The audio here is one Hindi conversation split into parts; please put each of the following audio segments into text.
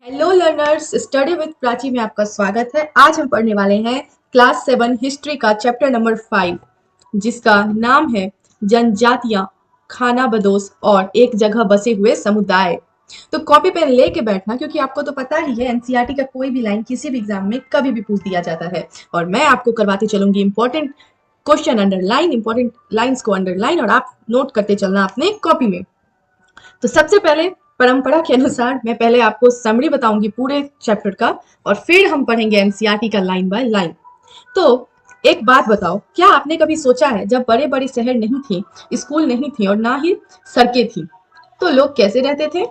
Hello learners, study with Prachi में आपका स्वागत है। आज हम पढ़ने वाले हैं क्लास 7 हिस्ट्री का चैप्टर नंबर 5, जिसका नाम है जनजातियां, खानाबदोश और एक जगह बसे हुए समुदाय। तो कॉपी पेन लेके बैठना, क्योंकि आपको तो पता ही है एनसीईआरटी का कोई भी लाइन किसी भी एग्जाम में कभी भी पूछ दिया जाता है। और मैं आपको करवाती चलूंगी important question underline, important lines को अंडरलाइन, और आप नोट करते चलना अपने कॉपी में। तो सबसे पहले परंपरा के अनुसार मैं पहले आपको समरी बताऊंगी पूरे चैप्टर का, और फिर हम पढ़ेंगे एनसीईआरटी का लाइन बाय लाइन। तो एक बात बताओ, क्या आपने कभी सोचा है जब बड़े बड़े शहर नहीं थे, स्कूल नहीं थे और ना ही सड़कें थी, तो लोग कैसे रहते थे?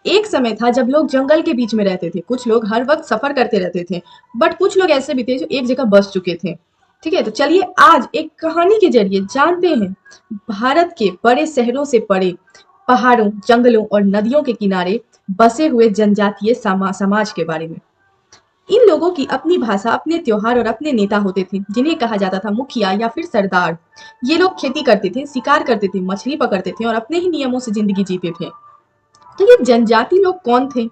एक समय था जब लोग जंगल के बीच में रहते थे। कुछ लोग हर वक्त सफर करते रहते थे, बट कुछ लोग ऐसे भी थे जो एक जगह बस चुके थे। ठीक है, तो चलिए आज एक कहानी के जरिए जानते हैं भारत के बड़े शहरों से परे पहाड़ों, जंगलों और नदियों के किनारे बसे हुए जनजातीय समाज के बारे में। इन लोगों की अपनी भाषा, अपने त्योहार और अपने नेता होते थे, जिन्हें कहा जाता था मुखिया या फिर सरदार। ये लोग खेती करते थे, शिकार करते थे, मछली पकड़ते थे और अपने ही नियमों से जिंदगी जीते थे। तो ये जनजाति लोग कौन थे?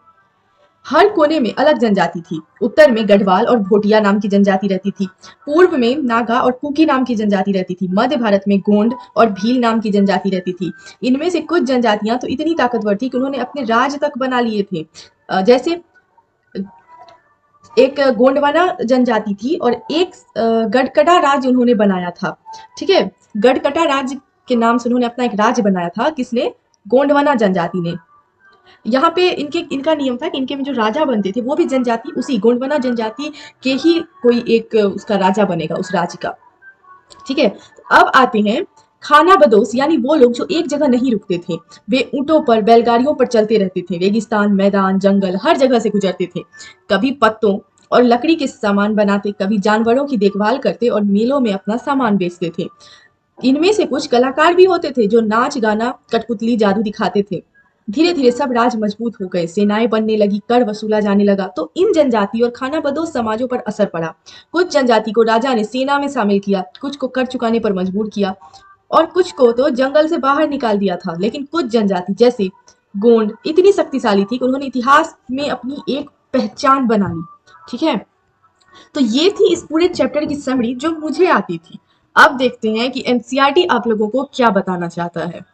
हर कोने में अलग जनजाति थी। उत्तर में गढ़वाल और भोटिया नाम की जनजाति रहती थी। पूर्व में नागा और कुकी नाम की जनजाति रहती थी। मध्य भारत में गोंड और भील नाम की जनजाति रहती थी। इनमें से कुछ जनजातियां तो इतनी ताकतवर थी कि उन्होंने अपने राज तक बना लिए थे। जैसे एक गोंडवाना जनजाति थी और एक गढ़कटा राज्य उन्होंने बनाया था। ठीक है, गढ़कटा राज्य के नाम से उन्होंने अपना एक राज्य बनाया था। किसने? गोंडवाना जनजाति ने। यहाँ पे इनका नियम था कि इनके में जो राजा बनते थे वो भी जनजाति, उसी गोंडवाना जनजाति के ही कोई एक उसका राजा बनेगा उस राज्य का। ठीक है, अब आते हैं खानाबदोश, यानी वो लोग जो एक जगह नहीं रुकते थे। वे ऊंटों पर, बैलगाड़ियों पर चलते रहते थे। रेगिस्तान, मैदान, जंगल हर जगह से गुजरते थे। कभी पत्तों और लकड़ी के सामान बनाते, कभी जानवरों की देखभाल करते और मेलों में अपना सामान बेचते थे। इनमें से कुछ कलाकार भी होते थे जो नाच गाना, कठपुतली, जादू दिखाते थे। धीरे धीरे सब राज मजबूत हो गए, सेनाएं बनने लगी, कर वसूला जाने लगा। तो इन जनजाति और खानाबदोश समाजों पर असर पड़ा। कुछ जनजाति को राजा ने सेना में शामिल किया, कुछ को कर चुकाने पर मजबूर किया और कुछ को तो जंगल से बाहर निकाल दिया था। लेकिन कुछ जनजाति जैसे गोंड इतनी शक्तिशाली थी कि उन्होंने इतिहास में अपनी एक पहचान बना ली। ठीक है, तो ये थी इस पूरे चैप्टर की समरी जो मुझे आती थी। अब देखते हैं कि एनसीईआरटी आप लोगों को क्या बताना चाहता है।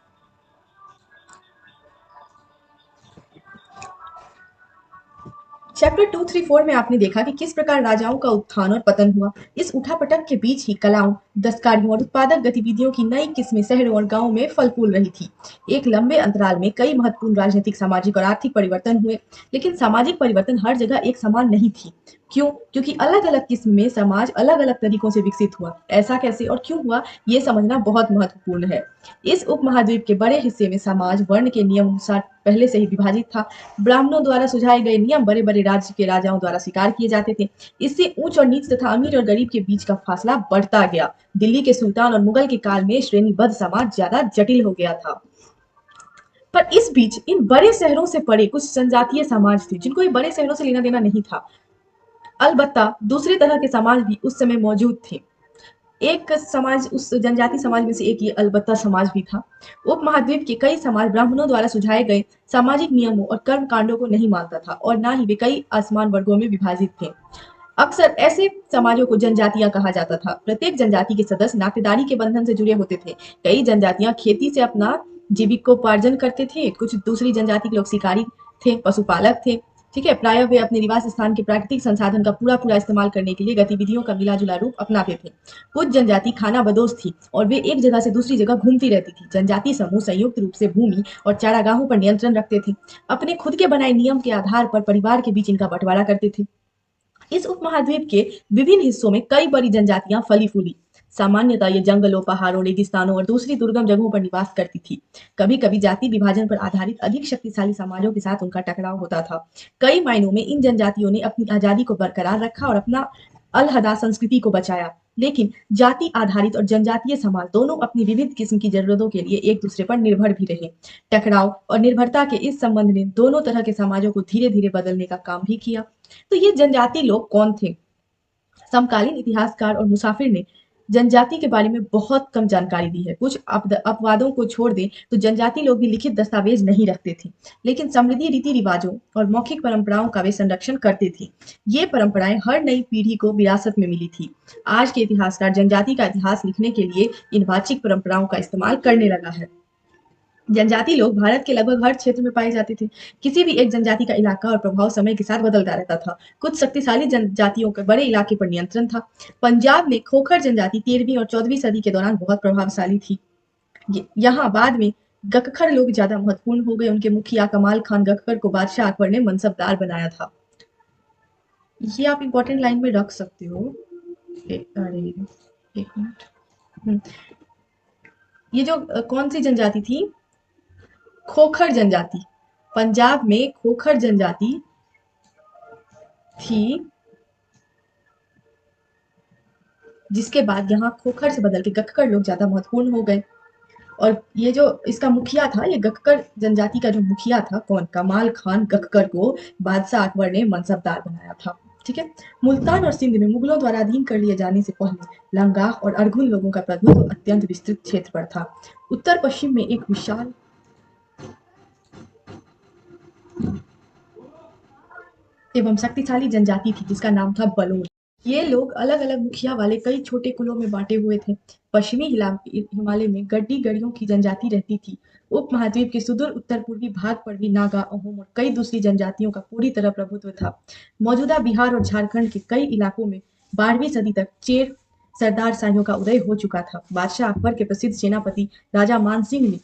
चैप्टर 2, 3, 4 में आपने देखा कि किस प्रकार राजाओं का उत्थान और पतन हुआ। इस उठापटक के बीच ही कलाओं, दस्तकारियों और उत्पादक गतिविधियों की नई किस्में शहरों और गांवों में फल फूल रही थी। एक लंबे अंतराल में कई महत्वपूर्ण राजनीतिक, सामाजिक और आर्थिक परिवर्तन हुए, लेकिन सामाजिक परिवर्तन हर जगह एक समान नहीं थी। क्यों? क्योंकि अलग अलग किस्म में समाज अलग अलग तरीकों से विकसित हुआ। ऐसा कैसे और क्यों हुआ, ये समझना बहुत महत्वपूर्ण है। इस उपमहाद्वीप के बड़े हिस्से में समाज वर्ण के नियम अनुसार पहले से ही विभाजित था। ब्राह्मणों द्वारा सुझाए गए नियम बड़े बड़े राज्य के राजाओं द्वारा स्वीकार किए जाते थे। इससे ऊंच और नीच तथा अमीर और गरीब के बीच का फासला बढ़ता गया। दिल्ली के सुल्तान और मुगल के काल में श्रेणीबद्ध समाज ज्यादा जटिल हो गया था। पर इस बीच इन बड़े शहरों से परे कुछ जनजातीय समाज थे जिनको ये बड़े शहरों से लेना देना नहीं था। अलबत्ता दूसरे तरह के समाज भी उस समय मौजूद थे। एक समाज, उस जनजाति समाज में से एक ये अलबत्ता समाज भी था। उपमहाद्वीप के कई समाज ब्राह्मणों द्वारा सुझाए गए सामाजिक नियमों और कर्म कांडों को नहीं मानता था और ना ही वे कई असमान वर्गों में विभाजित थे। अक्सर ऐसे समाजों को जनजातियां कहा जाता था। प्रत्येक जनजाति के सदस्य नातेदारी के बंधन से जुड़े होते थे। कई जनजातियां खेती से अपना जीविकोपार्जन करते थे, कुछ दूसरी जनजाति के लोग शिकारी थे, पशुपालक थे। ठीक है, प्रायः वे अपने निवास स्थान के प्राकृतिक संसाधन का पूरा पूरा इस्तेमाल करने के लिए गतिविधियों का मिला जुला रूप अपनाते थे। कुछ जनजाति खानाबदोश थी और वे एक जगह से दूसरी जगह घूमती रहती थी। जनजाति समूह संयुक्त रूप से भूमि और चारागाहों पर नियंत्रण रखते थे। अपने खुद के बनाए नियम के आधार पर परिवार के बीच इनका बंटवारा करते थे। इस उपमहाद्वीप के विभिन्न हिस्सों में कई बड़ी जनजातियां फली फूली। सामान्यतः ये जंगलों, पहाड़ों, रेगिस्तानों और दूसरी दुर्गम जगहों पर निवास करती थी। कभी कभी जाति विभाजन पर आधारित अधिक शक्तिशाली समाजों के साथ उनका टकराव होता था। कई मायनों में इन जनजातियों ने अपनी आजादी को बरकरार रखा और अपना अलहदा संस्कृति को बचाया। लेकिन जाति आधारित और जनजातीय समाज दोनों अपनी विविध किस्म की जरूरतों के लिए एक दूसरे पर निर्भर भी रहे। टकराव और निर्भरता के इस संबंध ने दोनों तरह के समाजों को धीरे धीरे बदलने का काम भी किया। तो ये जनजाति लोग कौन थे? समकालीन इतिहासकार और मुसाफिर ने जनजाति के बारे में बहुत कम जानकारी दी है। कुछ अपवादों को छोड़ दें तो जनजाति लोग भी लिखित दस्तावेज नहीं रखते थे, लेकिन समृद्धि रीति रिवाजों और मौखिक परंपराओं का वे संरक्षण करते थे। ये परंपराएं हर नई पीढ़ी को विरासत में मिली थी। आज के इतिहासकार जनजाति का इतिहास लिखने के लिए इन वाचिक परंपराओं का इस्तेमाल करने लगा है। जनजाति लोग भारत के लगभग हर क्षेत्र में पाए जाते थे। किसी भी एक जनजाति का इलाका और प्रभाव समय के साथ बदलता रहता था। कुछ शक्तिशाली जनजातियों के बड़े इलाके पर नियंत्रण था। पंजाब में खोखर जनजाति 13वीं और 14वीं सदी के दौरान बहुत प्रभावशाली थी। यहाँ बाद में गखकर लोग ज्यादा महत्वपूर्ण हो गए। उनके मुखिया कमाल खान गखकर को बादशाह अकबर ने मनसबदार बनाया था। ये आप इंपॉर्टेंट लाइन में रख सकते हो। अरे एक मिनट। हम्म, ये जो कौन सी जनजाति थी? खोखर जनजाति। पंजाब में खोखर जनजाति थी, जिसके बाद यहाँ खोखर से बदल के गखकर लोग ज्यादा महत्वपूर्ण हो गए। और ये जो इसका मुखिया था, ये गखकर जनजाति का जो मुखिया था, कौन? कमाल खान गखकर को बादशाह अकबर ने मनसबदार बनाया था। ठीक है। मुल्तान और सिंध में मुगलों द्वारा अधीन कर लिए जाने से पहले लंगाह और अरगुन लोगों का प्रभुत्व अत्यंत विस्तृत क्षेत्र पर था। उत्तर पश्चिम में एक विशाल एवं शक्तिशाली जनजाति थी जिसका नाम था बलोच। ये लोग अलग अलग मुखिया वाले कई छोटे कुलों में बांटे हुए थे। पश्चिमी हिमालय में गड्डी गड़ियों की जनजाति रहती थी। उप महाद्वीप के सुदूर उत्तर पूर्वी भाग पर भी नागा, अहोम और कई दूसरी जनजातियों का पूरी तरह प्रभुत्व था। मौजूदा बिहार और झारखंड के कई इलाकों में 12वीं सदी तक चेर सरदार शाहियों का उदय हो चुका था। बादशाह अकबर के प्रसिद्ध सेनापति राजा मानसिंह ने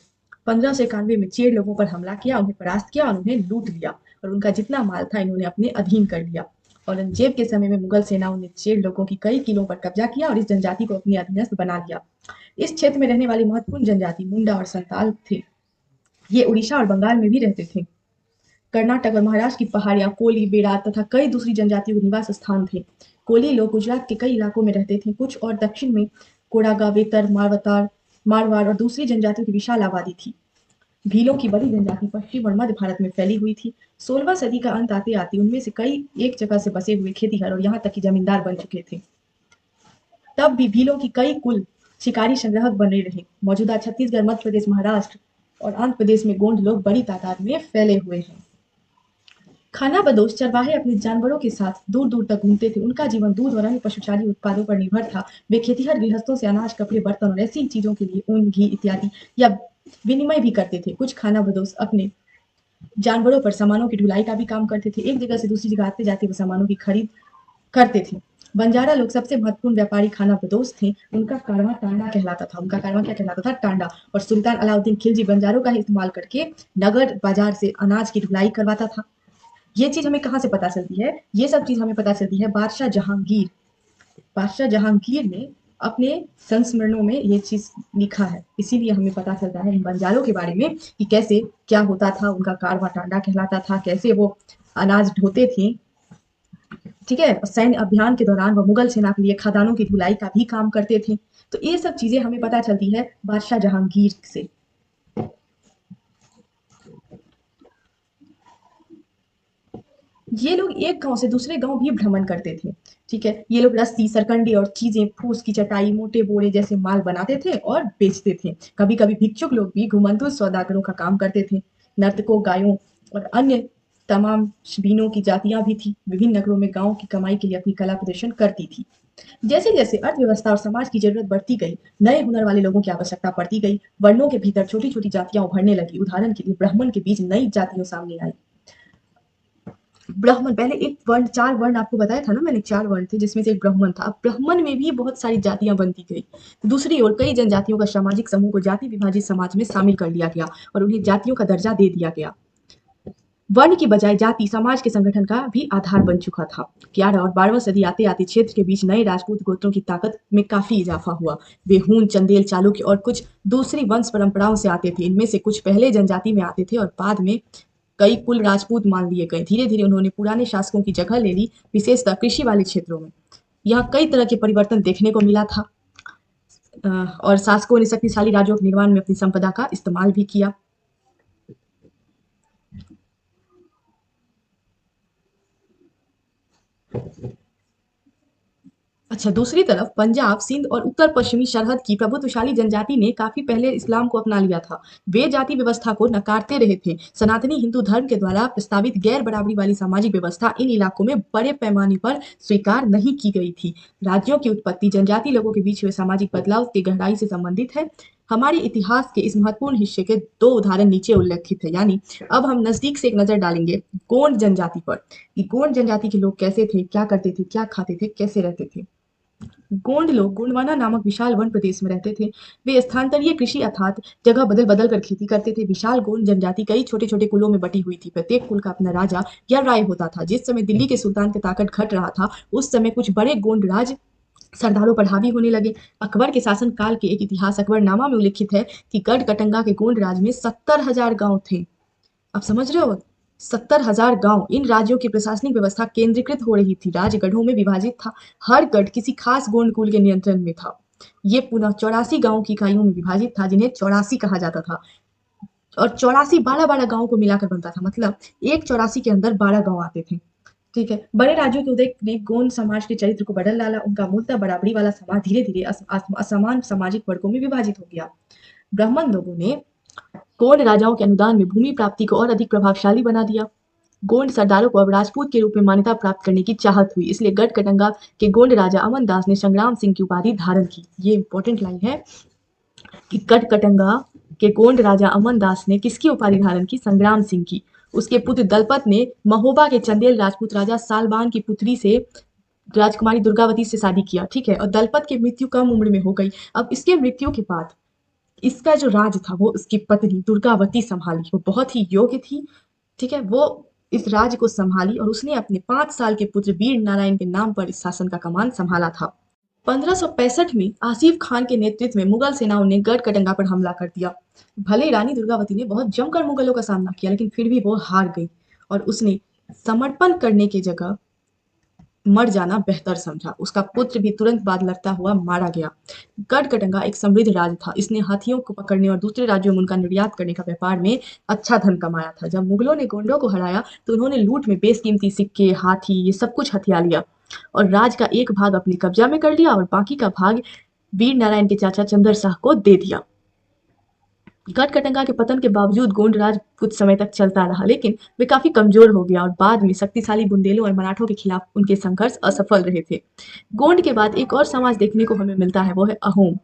1591 में चेर लोगों पर हमला किया, उन्हें परास्त किया और उन्हें लूट लिया और उनका जितना माल था इन्होंने अपने अधीन कर लिया। औरंगजेब के समय में मुगल सेनाओं ने चेर लोगों की कई किलों पर कब्जा किया और इस जनजाति को अपने अधीनस्थ बना लिया। इस क्षेत्र में रहने वाली महत्वपूर्ण जनजाति मुंडा और संताल थे। ये उड़ीसा और बंगाल में भी रहते थे। कर्नाटक और महाराष्ट्र की पहाड़ियां कोली, बेरात तथा कई दूसरी जनजातियों के निवास स्थान थे। कोली लोग गुजरात के कई इलाकों में रहते थे। कुछ और दक्षिण में कोडागा, वेतर, मारवाड़ और दूसरी जनजातियों की विशाल आबादी थी। भीलों की बड़ी जनजाति पश्चिम और मध्य भारत में फैली हुई थी। 16वीं सदी का अंत आते आते उनमें से कई एक जगह से बसे हुए खेतीहर और यहाँ तक कि जमींदार बन चुके थे। तब भी भीलों की कई कुल शिकारी संग्राहक बने रहे। मौजूदा छत्तीसगढ़, मध्य प्रदेश, महाराष्ट्र और आंध्र प्रदेश में गोंड लोग बड़ी तादाद में फैले हुए हैं। खानाबदोश चरवाहे अपने जानवरों के साथ दूर दूर तक घूमते थे। उनका जीवन दूध और अन्य पशुचारी उत्पादों पर निर्भर था। वे खेतीहर गृहस्थों से अनाज, कपड़े, बर्तन और ऐसी चीजों के लिए ऊन, घी इत्यादि या विनिमय भी करते थे। कुछ खानाबदोश अपने जानवरों पर सामानों की ढुलाई का भी काम करते थे। एक जगह से दूसरी जगह आते जाते वो सामानों की खरीद करते थे। बंजारा लोग सबसे महत्वपूर्ण व्यापारी खानाबदोश थे। उनका कारवां टांडा कहलाता था। उनका कारवां क्या कहलाता था? टांडा। और सुल्तान अलाउद्दीन खिलजी बंजारों का ही इस्तेमाल करके नगर बाजार से अनाज की ढुलाई करवाता था। ये चीज हमें कहाँ से पता चलती है? ये सब चीज हमें पता चलती है बादशाह जहांगीर ने अपने संस्मरणों में ये चीज लिखा है। इसीलिए हमें पता चलता है इन बंजारों के बारे में कि कैसे क्या होता था। उनका कारवां टांडा कहलाता था, कैसे वो अनाज ढोते थे। ठीक है। सैन्य अभियान के दौरान वो मुगल सेना के लिए खदानों की ढुलाई का भी काम करते थे। तो ये सब चीजें हमें पता चलती है बादशाह जहांगीर से। ये लोग एक गांव से दूसरे गांव भी भ्रमण करते थे। ठीक है। ये लोग रस्सी, सरकंडे और चीजें, फूस की चटाई, मोटे बोरे जैसे माल बनाते थे और बेचते थे। कभी कभी भिक्षुक लोग भी घुमंतु सौदागरों का काम करते थे। नर्तकों, गायों और अन्य तमाम शबीनों की जातियां भी थी। विभिन्न नगरों में गांव की कमाई के लिए अपनी कला प्रदर्शन करती थी। जैसे जैसे अर्थव्यवस्था और समाज की जरूरत बढ़ती गई, नए हुनर वाले लोगों की आवश्यकता पड़ती गई। वर्णों के भीतर छोटी छोटी जातियां उभरने लगी। उदाहरण के लिए ब्राह्मण के बीच नई जातियों सामने आई। ब्राह्मण, पहले एक वर्ण, 4 वर्ण आपको बताया था ना मैंने, 4 वर्ण थे जिसमें से एक ब्राह्मण था। अब ब्राह्मण में भी बहुत सारी जातियां बनती गई। दूसरी ओर कई जनजातियों का सामाजिक समूह को जाति विभाजित समाज में शामिल कर लिया गया और उन्हें जातियों का दर्जा दे दिया गया। वर्ण की बजाय जाति समाज के संगठन का भी आधार बन चुका था। 11 और 12वीं सदी आते आते क्षेत्र के बीच नए राजपूत गोत्रों की ताकत में काफी इजाफा हुआ। वे हून, चंदेल, चालुक्य और कुछ दूसरी वंश परंपराओं से आते थे। इनमें से कुछ पहले जनजाति में आते थे और बाद में कई कुल राजपूत मान लिए गए। धीरे धीरे उन्होंने पुराने शासकों की जगह ले ली, विशेषतः कृषि वाले क्षेत्रों में। यहाँ कई तरह के परिवर्तन देखने को मिला था। और शासकों ने शक्तिशाली राज्यों के निर्माण में अपनी संपदा का इस्तेमाल भी किया। अच्छा, दूसरी तरफ पंजाब, सिंध और उत्तर पश्चिमी सरहद की प्रभुत्वशाली जनजाति ने काफी पहले इस्लाम को अपना लिया था। वे जाति व्यवस्था को नकारते रहे थे। सनातनी हिंदू धर्म के द्वारा प्रस्तावित गैर बराबरी वाली सामाजिक व्यवस्था इन इलाकों में बड़े पैमाने पर स्वीकार नहीं की गई थी। राज्यों की उत्पत्ति जनजाति लोगों के बीच हुए सामाजिक बदलाव की गहराई से संबंधित है। हमारे इतिहास के इस महत्वपूर्ण हिस्से के दो उदाहरण नीचे उल्लेखित है। यानी अब हम नजदीक से एक नजर डालेंगे गोंड जनजाति पर कि गोंड जनजाति के लोग कैसे थे, क्या करते थे, क्या खाते थे, कैसे रहते थे। गोंड लोग गोंडवाना नामक विशाल वन प्रदेश में रहते थे। वे स्थानांतरीय कृषि अर्थात जगह बदल बदल कर खेती करते थे। विशाल गोंड जनजाति कई छोटे छोटे कुलों में बटी हुई थी। प्रत्येक कुल का अपना राजा या राय होता था। जिस समय दिल्ली के सुल्तान की ताकत घट रहा था, उस समय कुछ बड़े गोंड राज सरदारों पर हावी होने लगे। अकबर के शासन काल के एक इतिहास अकबरनामा में उल्लिखित है कि गढ़ कटंगा के गोंड राज में 70,000 गांव थे। आप समझ रहे हो, 70,000 गांव। इन राज्यों की प्रशासनिक व्यवस्था केंद्रीकृत हो रही थी, राजगढ़ों में विभाजित था। हर गढ़ किसी खास गोंड कुल के नियंत्रण में था। ये पुनः 84 गांव की इकाइयों में विभाजित था, जिन्हें 84 कहा जाता था। और 84 12-12 गांव को मिलाकर बनता था, मतलब एक 84 के अंदर 12 गांव आते थे। ठीक है, बड़े राज्यों के उदय ने गोंड समाज के चरित्र को बदल डाला। उनका मूलतः बराबरी वाला समाज धीरे धीरे असमान सामाजिक वर्गों में विभाजित हो गया। ब्राह्मण लोगों ने गोंड राजाओं के अनुदान में भूमि प्राप्ति को और अधिक प्रभावशाली बना दिया। गोंड सरदारों को अब राजपूत के रूप में मान्यता प्राप्त करने की चाहत हुई, इसलिए गढ़ कटंगा के गोंड राजा अमन दास ने संग्राम सिंह की उपाधि धारण की। ये इंपॉर्टेंट लाइन है कि गढ़ कटंगा के गोंड राजा अमन दास ने किसकी उपाधि धारण की? संग्राम सिंह की। उसके पुत्र दलपत ने महोबा के चंदेल राजपूत राजा सालबान की पुत्री से राजकुमारी दुर्गावती से शादी किया। ठीक है, और दलपत की मृत्यु कम उम्र में हो गई। अब इसके मृत्यु के बाद इसका जो राज था वो उसकी पत्नी दुर्गावती संभाली। वो बहुत ही योग्य थी। ठीक है, वो इस राज्य को संभाली और उसने अपने 5 साल के पुत्र वीर नारायण के नाम पर इस शासन का कमान संभाला था। 1565 में आसिफ खान के नेतृत्व में मुगल सेनाओं ने गढ़ कटंगा पर हमला कर दिया। भले रानी दुर्गावती ने बहुत जमकर मुगलों का सामना किया, लेकिन फिर भी वो हार गई और उसने समर्पण करने की जगह मर जाना बेहतर समझा। उसका पुत्र भी तुरंत बाद लड़ता हुआ मारा गया। गढ़ कटंगा एक समृद्ध राज्य था। इसने हाथियों को पकड़ने और दूसरे राज्यों में उनका निर्यात करने का व्यापार में अच्छा धन कमाया था। जब मुगलों ने गोंडों को हराया तो उन्होंने लूट में बेशकीमती सिक्के, हाथी, ये सब कुछ हथिया लिया और राज का एक भाग अपने कब्जा में कर लिया और बाकी का भाग वीर नारायण के चाचा चंदर शाह को दे दिया। गढ़ कटंगा के पतन के बावजूद गोंड राज कुछ समय तक चलता रहा, लेकिन वे काफी कमजोर हो गया और बाद में शक्तिशाली बुंदेलों और मराठों के खिलाफ उनके संघर्ष असफल रहे थे। गोंड के बाद एक और समाज देखने को हमें मिलता है, वो है अहोम।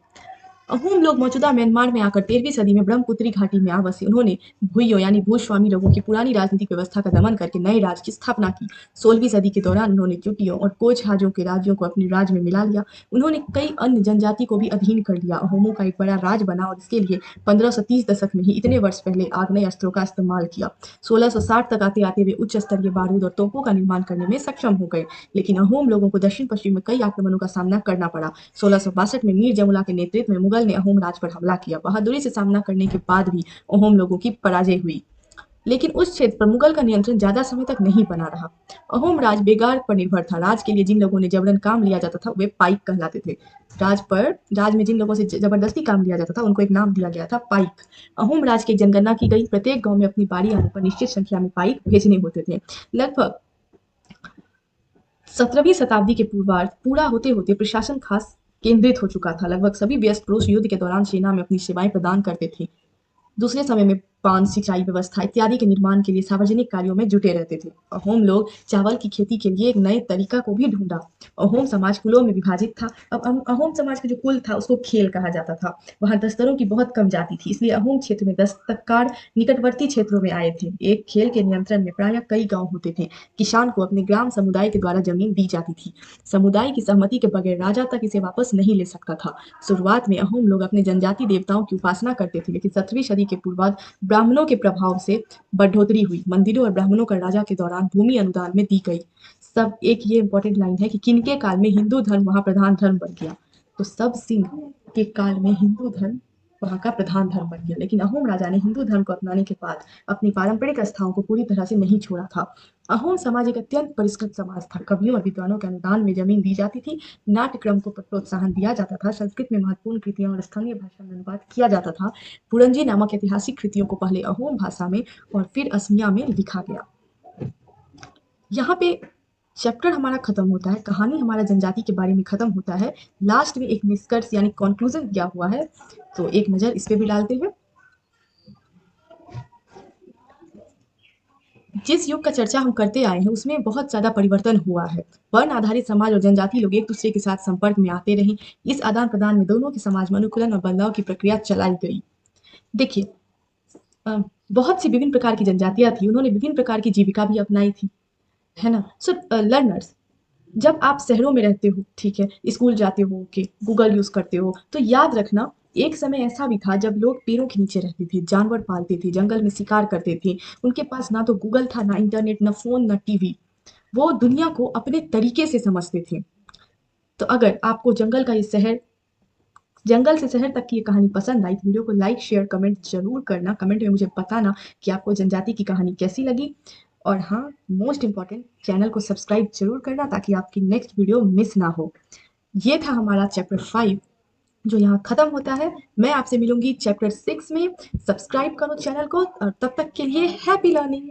अहोम लोग मौजूदा म्यांमार में आकर 13वीं सदी में ब्रह्मपुत्री घाटी में आ बसे। उन्होंने भुइयों यानी भूस्वामी लोगों की पुरानी राजनीतिक व्यवस्था का दमन करके नए राज्य की स्थापना की। 16वीं सदी के दौरान उन्होंने चुटियों और कोचहाजों के राज्यों को अपने राज्य में मिला लिया। उन्होंने कई अन्य जनजाति को भी अधीन कर लिया। अहोमों का एक बड़ा राज बना और इसके लिए 1530 दशक में ही इतने वर्ष पहले आग्नेय अस्त्रों का इस्तेमाल किया। 1660 तक आते आते वे उच्च स्तरीय बारूद और तोपों का निर्माण करने में सक्षम हो गए, लेकिन अहोम लोगों को दक्षिण पश्चिम में कई आक्रमणों का सामना करना पड़ा। 1662 में मीर जमुला के नेतृत्व में मुगल ने अहोम राज पर हमला किया। बहादुरी से सामना करने के बाद भी अहोम लोगों की पराजय हुई, लेकिन उस क्षेत्र पर मुगल का नियंत्रण ज्यादा समय तक नहीं बना रहा। अहोम राज बेगार पर निर्भर था। राज के लिए जिन लोगों ने जबरन काम लिया जाता था वे पाइक कहलाते थे। राज में जिन लोगों से जबरदस्ती काम लिया जाता था उनको एक नाम दिया गया था, पाइक। अहोम राज की एक जनगणना की गई। प्रत्येक गांव में अपनी बारी आने पर निश्चित संख्या में पाइक भेजने होते थे। लगभग 17वीं शताब्दी के पूर्वार्ध पूरा होते होते प्रशासन खास केंद्रित हो चुका था। लगभग सभी व्यस्त पुरुष युद्ध के दौरान सेना में अपनी सेवाएं प्रदान करते थे। दूसरे समय में पान, सिंचाई व्यवस्था इत्यादि के निर्माण के लिए सार्वजनिक कार्यों में जुटे रहते थे। अहोम लोग चावल की खेती के लिए एक नए तरीका को भी ढूंढा। अहोम समाज कुलों में विभाजित था। अब अहोम समाज का जो कुल था उसको खेल कहा जाता था। वहां दस्तरों की बहुत कम जाति थी, इसलिए अहोम क्षेत्र में दस्तकार निकटवर्ती क्षेत्रों में आए थे। एक खेल के नियंत्रण में प्रायः कई गांव होते थे। किसान को अपने ग्राम समुदाय के द्वारा जमीन दी जाती थी। समुदाय की सहमति के बगैर राजा तक इसे वापस नहीं ले सकता था। शुरुआत में अहोम लोग अपने जनजाति देवताओं की उपासना करते थे, लेकिन 17वीं सदी के पूर्वार्ध ब्राह्मणों के प्रभाव से बढ़ोतरी हुई। मंदिरों और ब्राह्मणों का राजा के दौरान भूमि अनुदान में दी गई। सब एक ये इंपॉर्टेंट लाइन है कि किनके काल में हिंदू धर्म वहां प्रधान धर्म बन गया। तो सब सिंह के काल में हिंदू धर्म वहां का प्रधान धर्म बन गया, लेकिन अहोम राजा ने हिंदू धर्म को अपनाने के बाद अपनी पारंपरिक आस्थाओं को पूरी तरह से नहीं छोड़ा था। अहोम समाज एक अत्यंत परिष्कृत समाज था। कवियों और विद्वानों के अनुदान में जमीन दी जाती थी। नाट्यक्रम को प्रोत्साहन दिया जाता था। संस्कृत में महत्वपूर्ण कृतियां और स्थानीय भाषा में अनुवाद किया जाता था। पुरंजी नामक ऐतिहासिक कृतियों को पहले अहोम भाषा में और फिर असमिया में लिखा गया। यहाँ पे चैप्टर हमारा खत्म होता है, कहानी हमारा जनजाति के बारे में खत्म होता है। लास्ट में एक निष्कर्ष यानी कंक्लूजन दिया हुआ है, तो एक नज़र इस पे भी डालते हैं। जिस युग का चर्चा हम करते आए हैं उसमें बहुत ज़्यादा परिवर्तन हुआ है। वर्ण आधारित समाज और जनजाति लोग एक दूसरे के साथ संपर्क में आते रहे। इस आदान प्रदान में दोनों के समाज में अनुकूलन और बदलाव की प्रक्रिया चलाई गई। देखिए, अ, बहुत सी विभिन्न प्रकार की जनजातियां थी, उन्होंने विभिन्न प्रकार की जीविका भी अपनाई थी, है ना। सो लर्नर्स, जब आप शहरों में रहते हो, ठीक है, स्कूल जाते हो, ओके, गूगल यूज़ करते हो, तो याद रखना एक समय ऐसा भी था जब लोग पेड़ों के नीचे रहते थे, जानवर पालते थे, जंगल में शिकार करते थे। उनके पास ना तो गूगल था, ना इंटरनेट, ना फ़ोन, ना टीवी। वो दुनिया को अपने तरीके से समझते थे। तो अगर आपको जंगल से शहर तक की ये कहानी पसंद आई तो वीडियो को लाइक, शेयर, कमेंट ज़रूर करना। कमेंट में मुझे बताना कि आपको जनजाति की कहानी कैसी लगी। और हाँ, मोस्ट इम्पॉर्टेंट, चैनल को सब्सक्राइब ज़रूर करना ताकि आपकी नेक्स्ट वीडियो मिस ना हो। ये था हमारा चैप्टर 5 जो यहाँ खत्म होता है। मैं आपसे मिलूंगी चैप्टर 6 में। सब्सक्राइब करो चैनल को और तब तक के लिए हैप्पी लर्निंग।